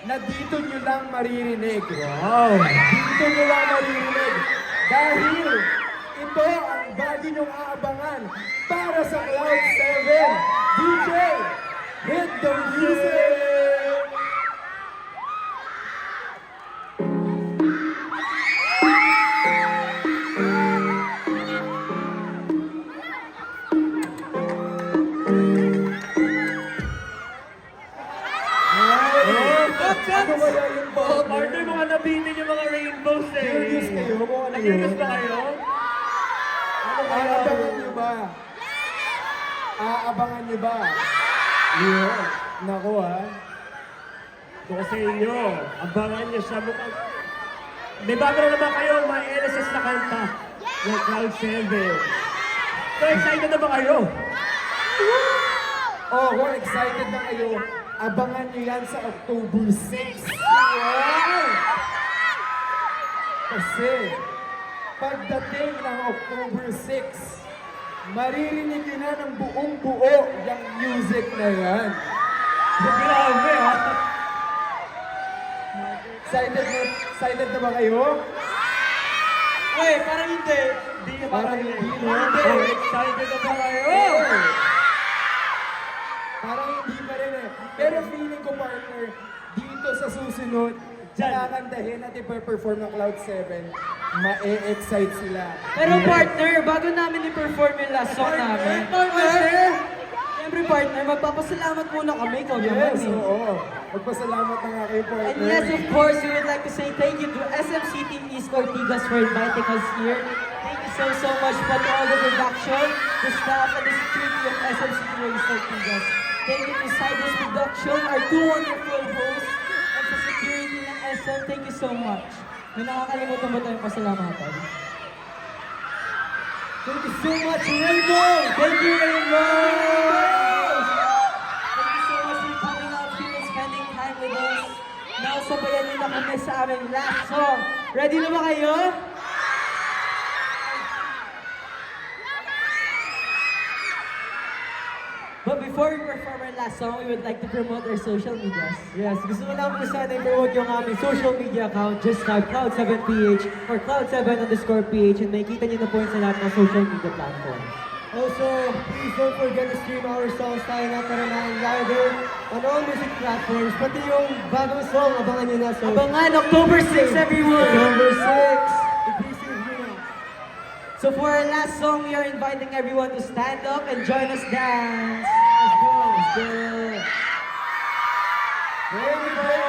na dito nyo lang maririnig. Wow! Dito nyo lang maririnig. Dahil ito ang bago nyong aabangan para sa Cloud7. DJ, hit the music! Ano kaya yung Partner, mga nabitin yung mga rainbows eh. Curious kayo kung ano yun? Curious ba kayo? Ano kaya? Aabangan nyo ba? Aabangan nyo ba? Yun. Naku ha. Ito ko sa inyo, abangan niyo siya mukhang... May bago na naman kayo, mga LSS na kanta ng Cloud7. So excited na ba kayo? Oh, kung excited na kayo, abangan nyo yan sa October 6. Wow! Kasi, pagdating ng October 6, maririnig nyo na ng buong buo yung music na yan. Grabe ha? Excited na ba kayo? Uy, parang hindi. Hindi na Parang ba hindi, no? Oh, excited na ba kayo? Parang hindi pa rin eh. Pero feeling ko, partner, dito sa susunod, kakantahin at iperform ng Cloud7, ma-excite sila. Pero partner, bago namin i-perform yung last song namin. Siyempre partner, magpapasalamat muna kami. Ikaw naman Yes, eh. oo. Magpasalamat na nga kayo, partner. And yes, of course, we would like to say thank you to SMC Team East Ortigas for inviting us here. Thank you so much po to all the production, the staff, and the security of SMC Team East Ortigas. Thank you to Cybers Production, our two wonderful hosts, and sa security ng SM, thank you so much. May nakakalimutan ba tayong pasalamatan? Thank you so much, Rainbow! Thank you, Rainbow! Thank you so much for coming out here and spending time with us. Now, sabayan nyo na kami sa aming last song. Ready na ba kayo? But before we perform our last song, we would like to promote our social medias. Yes, gusto ko lang po sana i-promote yung aming social media account. Just type Cloud7PH or Cloud7_PH and makikita niyo na po yun sa lahat ng social media platforms. Also, please don't forget to stream our songs tayo na Taranang Rider on all music platforms. Pati yung bagong song, abangan niyo na. So, Abangan, October 6, everyone! October 6! Inclusive yun na. So for our last song, we are inviting everyone to stand up and join us dance. Let's go! Let's go. Ready, ready.